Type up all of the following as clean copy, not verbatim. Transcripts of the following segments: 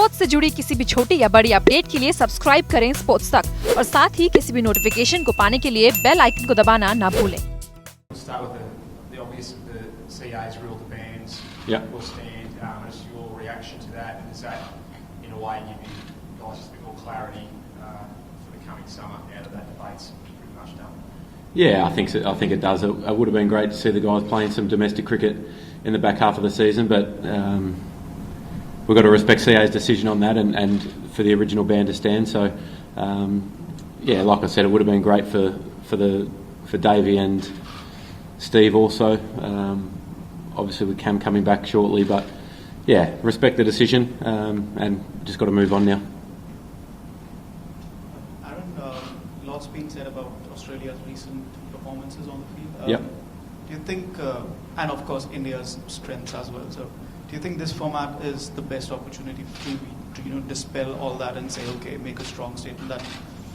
Sports से जुड़ी किसी भी छोटी या बड़ी अपडेट के लिए सब्सक्राइब करें स्पोर्ट्स तक और साथ ही किसी भी नोटिफिकेशन को पाने के लिए बेल आइकन को दबाना ना भूलें। Start with the obvious, the CA's rule the bans will stand. Just your reaction to that, and is that in a way give you guys just a bit more clarity for the coming summer out of that debate's pretty much done? Yeah, I think so. I think it does. It would have been great to see the guys playing some domestic cricket in the back half of the season, but we've got to respect CA's decision on that and for the original ban to stand. So, yeah, like I said, it would have been great for Davey and Steve also. Obviously with Cam coming back shortly, but yeah, respect the decision and just got to move on now. Aaron, lots been said about Australia's recent performances on the field. Yep. Do you think, and of course India's strengths as well, so do you think this format is the best opportunity to dispel all that and say, okay, make a strong statement that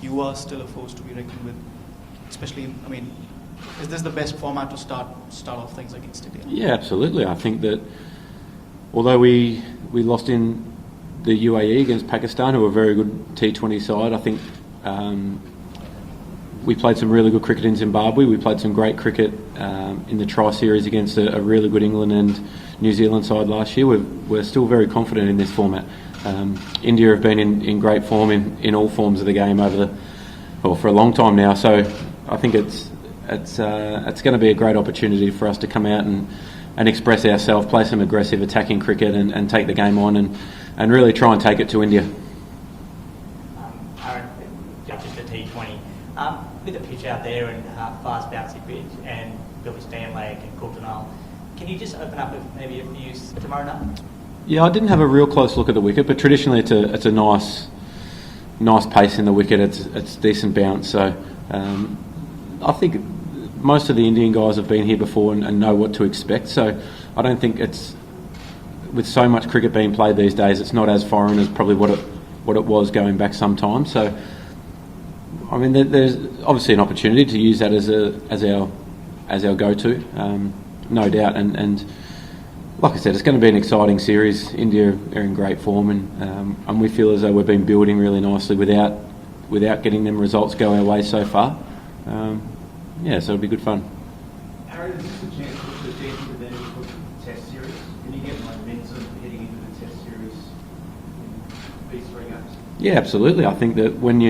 you are still a force to be reckoned with? Especially, is this the best format to start off things against India? Yeah, absolutely. I think that although we lost in the UAE against Pakistan, who are a very good T20 side, I think we played some really good cricket in Zimbabwe. We played some great cricket in the Tri-Series against a really good England and New Zealand side last year. We're still very confident in this format. India have been in great form in all forms of the game for a long time now. So I think it's going to be a great opportunity for us to come out and express ourselves, play some aggressive attacking cricket and take the game on and really try and take it to India. Aaron, just a T20. With the pitch out there and fast bouncy pitch and Billy Stanlake and Coulter, can you just open up with maybe a few tomorrow night? Yeah, I didn't have a real close look at the wicket, but traditionally it's a nice pace in the wicket. It's decent bounce. So I think most of the Indian guys have been here before and know what to expect. So I don't think it's, with so much cricket being played these days, it's not as foreign as probably what it was going back some time. So there's obviously an opportunity to use that as our go-to, no doubt. And like I said, it's going to be an exciting series. India are in great form, and we feel as though we've been building really nicely without getting them results go our way so far. So it'll be good fun. Aaron, is this a chance to put the team to then look at the Test series? Can you get momentum heading into the Test series in these three games? Yeah, absolutely. I think that when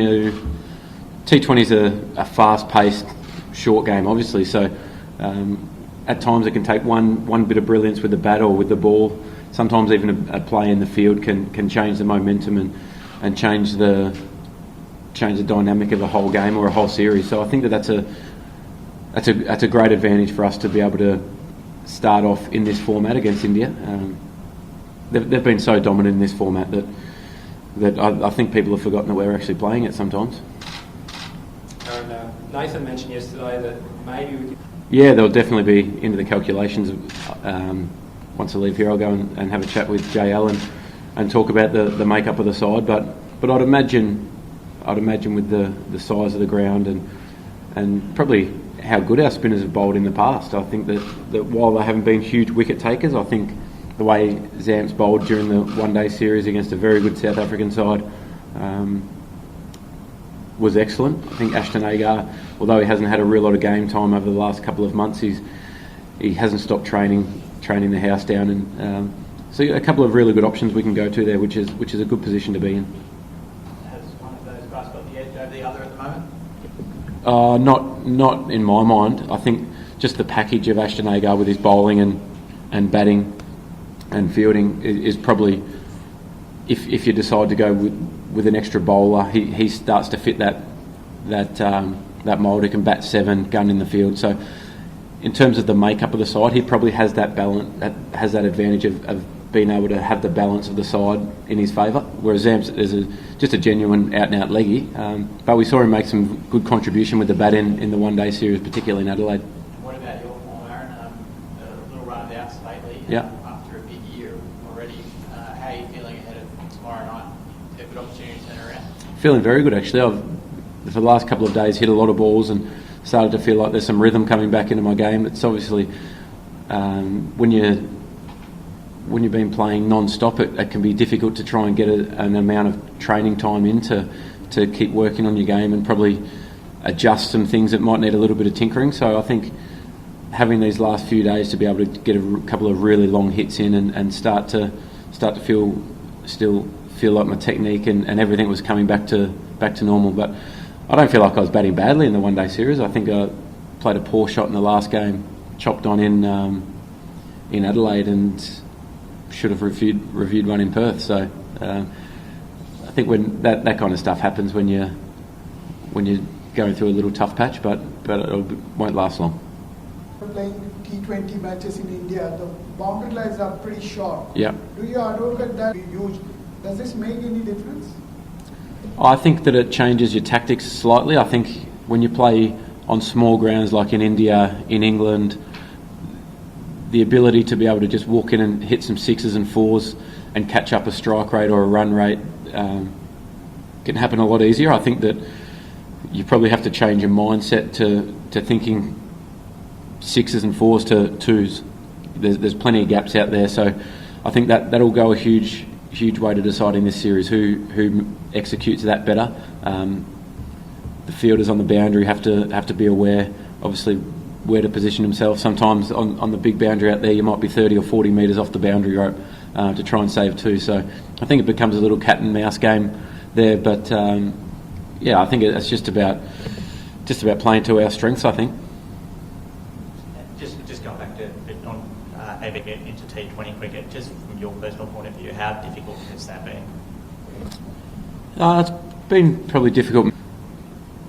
T20s are a fast-paced, short game, obviously. So at times it can take one bit of brilliance with the bat or with the ball. Sometimes even a play in the field can change the momentum and change the dynamic of a whole game or a whole series. So I think that's a great advantage for us to be able to start off in this format against India. They've been so dominant in this format that I think people have forgotten that we're actually playing it sometimes. Aaron, Nathan mentioned yesterday that maybe we could... Yeah, they'll definitely be into the calculations. Once I leave here, I'll go and have a chat with JL and talk about the makeup of the side. But I'd imagine with the size of the ground and probably how good our spinners have bowled in the past, I think that while they haven't been huge wicket takers, I think the way Zamps bowled during the one-day series against a very good South African side was excellent. I think Ashton Agar, although he hasn't had a real lot of game time over the last couple of months, he hasn't stopped training the house down, and so a couple of really good options we can go to there, which is a good position to be in. Has one of those guys got the edge over the other at the moment? Not in my mind. I think just the package of Ashton Agar with his bowling and batting and fielding is probably, if you decide to go with an extra bowler, he starts to fit that mould. He can bat 7, gun in the field. So in terms of the makeup of the side, he probably has that has that advantage of being able to have the balance of the side in his favour. Whereas Zamps is just a genuine out-and-out leggy. But we saw him make some good contribution with the bat in the one-day series, particularly in Adelaide. What about your form, Aaron? A little run of outs lately. Yeah. After a big year already, how are you feeling ahead of tomorrow night? Is it a good opportunity to turn around? Feeling very good, actually. I've, for the last couple of days, hit a lot of balls and started to feel like there's some rhythm coming back into my game. It's obviously when when you've been playing non-stop, it can be difficult to try and get an amount of training time in to keep working on your game and probably adjust some things that might need a little bit of tinkering. So I think having these last few days to be able to get a couple of really long hits in and start to feel like my technique and everything was coming back to normal. But I don't feel like I was batting badly in the one-day series. I think I played a poor shot in the last game, chopped on in Adelaide, and should have reviewed one in Perth. So I think when that kind of stuff happens when you're going through a little tough patch, but it won't last long. Playing T20 matches in India, the boundary lines are pretty short. Yeah. Do you advocate that huge? Does this make any difference? I think that it changes your tactics slightly. I think when you play on small grounds like in India, in England, the ability to be able to just walk in and hit some sixes and fours and catch up a strike rate or a run rate can happen a lot easier. I think that you probably have to change your mindset to thinking sixes and fours to twos. There's plenty of gaps out there, so I think that'll go a huge way to deciding this series who executes that better. The fielders on the boundary have to be aware, obviously, where to position themselves. Sometimes on the big boundary out there, you might be 30 or 40 metres off the boundary rope to try and save two. So I think it becomes a little cat and mouse game there. But I think it's just about playing to our strengths, I think. Just going back to maybe get into T20 cricket, just from your personal point of view, how difficult has that been? It's been probably difficult.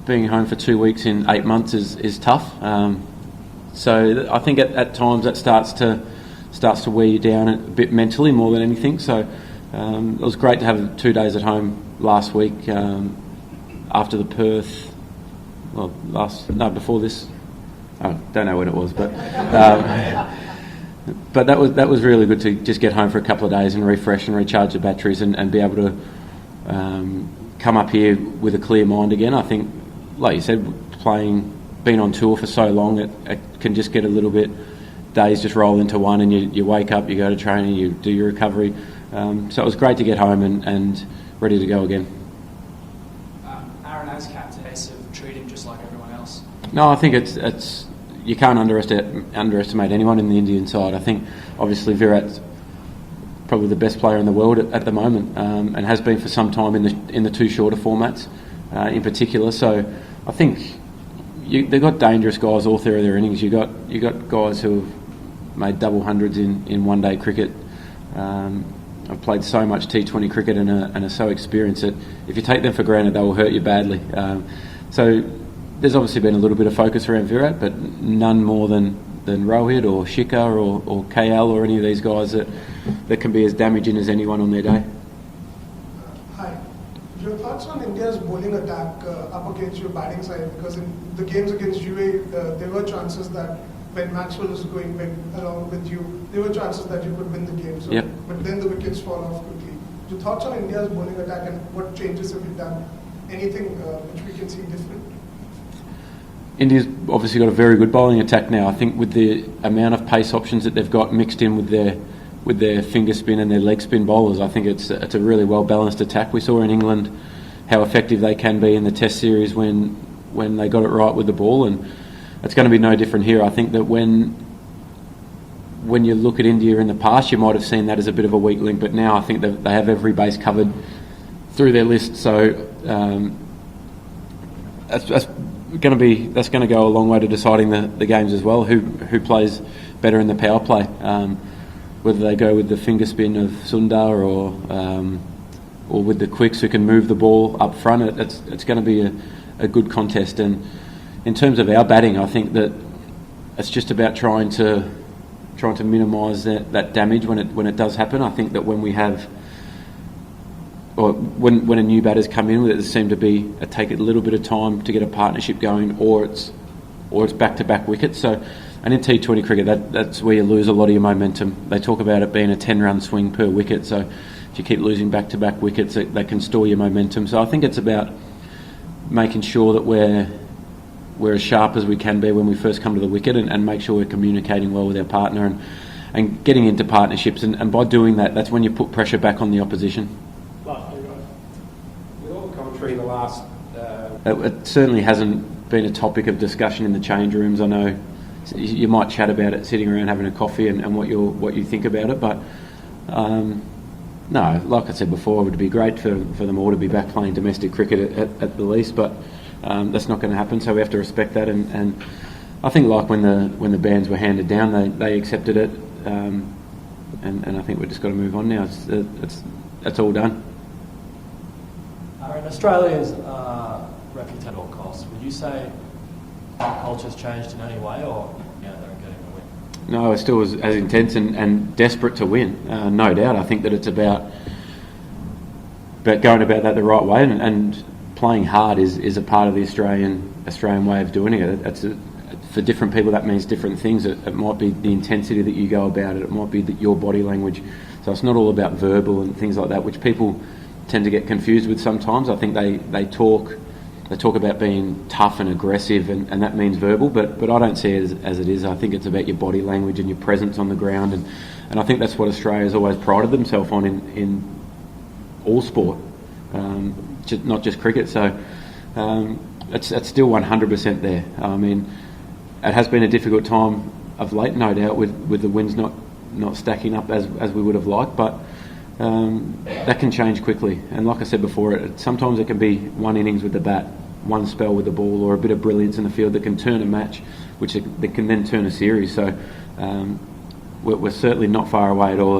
Being home for 2 weeks in 8 months is tough. So I think at times that starts to wear you down a bit mentally more than anything. So it was great to have 2 days at home last week after the Perth. Before this. I don't know when it was, but that was really good to just get home for a couple of days and refresh and recharge the batteries and be able to come up here with a clear mind again. I think, like you said, being on tour for so long, it can just get a little bit, days just roll into one, and you wake up, you go to training, you do your recovery. So it was great to get home and ready to go again. Aaron, as captain, treat him just like everyone else. No, I think it's you can't underestimate anyone in the Indian side. I think obviously Virat's probably the best player in the world at the moment, and has been for some time in the two shorter formats in particular. So I think they've got dangerous guys all through their innings. You got guys who have made double hundreds in one day cricket. I've played so much T20 cricket and are so experienced that if you take them for granted, they will hurt you badly. So there's obviously been a little bit of focus around Virat, but none more than Rohit or Shikhar or KL or any of these guys that can be as damaging as anyone on their day. Hi. Your thoughts on India's bowling attack up against your batting side? Because in the games against UAE, there were chances that when Maxwell was going big along with you, there were chances that you could win the game. So, yep. But then the wickets fall off quickly. Your thoughts on India's bowling attack and what changes have you done? Anything which we can see different? India's obviously got a very good bowling attack now. I think with the amount of pace options that they've got mixed in with their finger spin and their leg spin bowlers, I think it's a really well balanced attack. We saw in England how effective they can be in the Test series when they got it right with the ball, and it's going to be no different here. I think that when you look at India in the past, you might have seen that as a bit of a weak link, but now I think that they have every base covered through their list. So that's going to go a long way to deciding the games as well. Who plays better in the power play? Whether they go with the finger spin of Sundar or with the quicks who can move the ball up front, it's going to be a good contest. And in terms of our batting, I think that it's just about trying to minimise that damage when it does happen. I think that when we have, or when a new batter's come in, it seems to take a little bit of time to get a partnership going, or it's back-to-back wickets. So, and in T20 cricket, that's where you lose a lot of your momentum. They talk about it being a 10-run swing per wicket. So if you keep losing back-to-back wickets, that can store your momentum. So I think it's about making sure that we're as sharp as we can be when we first come to the wicket, and make sure we're communicating well with our partner, and getting into partnerships, and by doing that, that's when you put pressure back on the opposition. With all the commentary in the last... It certainly hasn't been a topic of discussion in the change rooms. I know you might chat about it sitting around having a coffee and what you think about it, but no, like I said before, it would be great for them all to be back playing domestic cricket at the least, but that's not going to happen, so we have to respect that, and I think like when the bans were handed down, they accepted it, and I think we've just got to move on now. It's all done. Aaron, Australia's reputation at all costs. Would you say our culture's changed in any way, or they're getting a win? No, it's still as intense and desperate to win, no doubt. I think that it's about going about that the right way, and playing hard is a part of the Australian way of doing it. For different people, that means different things. It might be the intensity that you go about it. It might be your body language. So it's not all about verbal and things like that, which people tend to get confused with sometimes. I think they talk about being tough and aggressive, and that means verbal, but I don't see it as it is. I think it's about your body language and your presence on the ground, and I think that's what Australia's always prided themselves on in all sport, not just cricket. So it's still 100% there. I mean, it has been a difficult time of late, no doubt, with the wins not stacking up as we would have liked, but that can change quickly. And like I said before, sometimes it can be one innings with the bat, one spell with the ball, or a bit of brilliance in the field that can turn a match, that can then turn a series. So we're certainly not far away at all.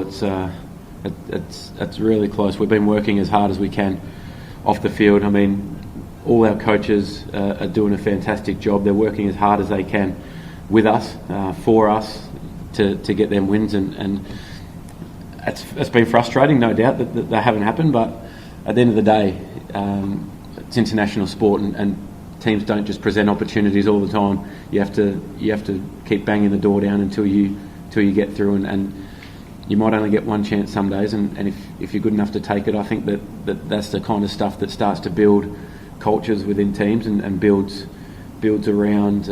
It's really close. We've been working as hard as we can off the field. I mean, all our coaches are doing a fantastic job. They're working as hard as they can with us, for us, to get them wins, and it's been frustrating, no doubt, that they haven't happened, but at the end of the day, it's international sport, and teams don't just present opportunities all the time. You have to keep banging the door down until you get through, and you might only get one chance some days, and if you're good enough to take it, I think that's the kind of stuff that starts to build cultures within teams and builds around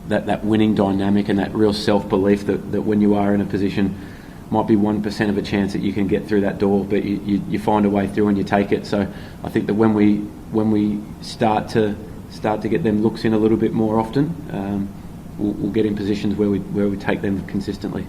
that winning dynamic and that real self-belief that when you are in a position, might be 1% of a chance that you can get through that door, but you find a way through and you take it. So I think that when we start to get them looks in a little bit more often, we'll get in positions where we take them consistently.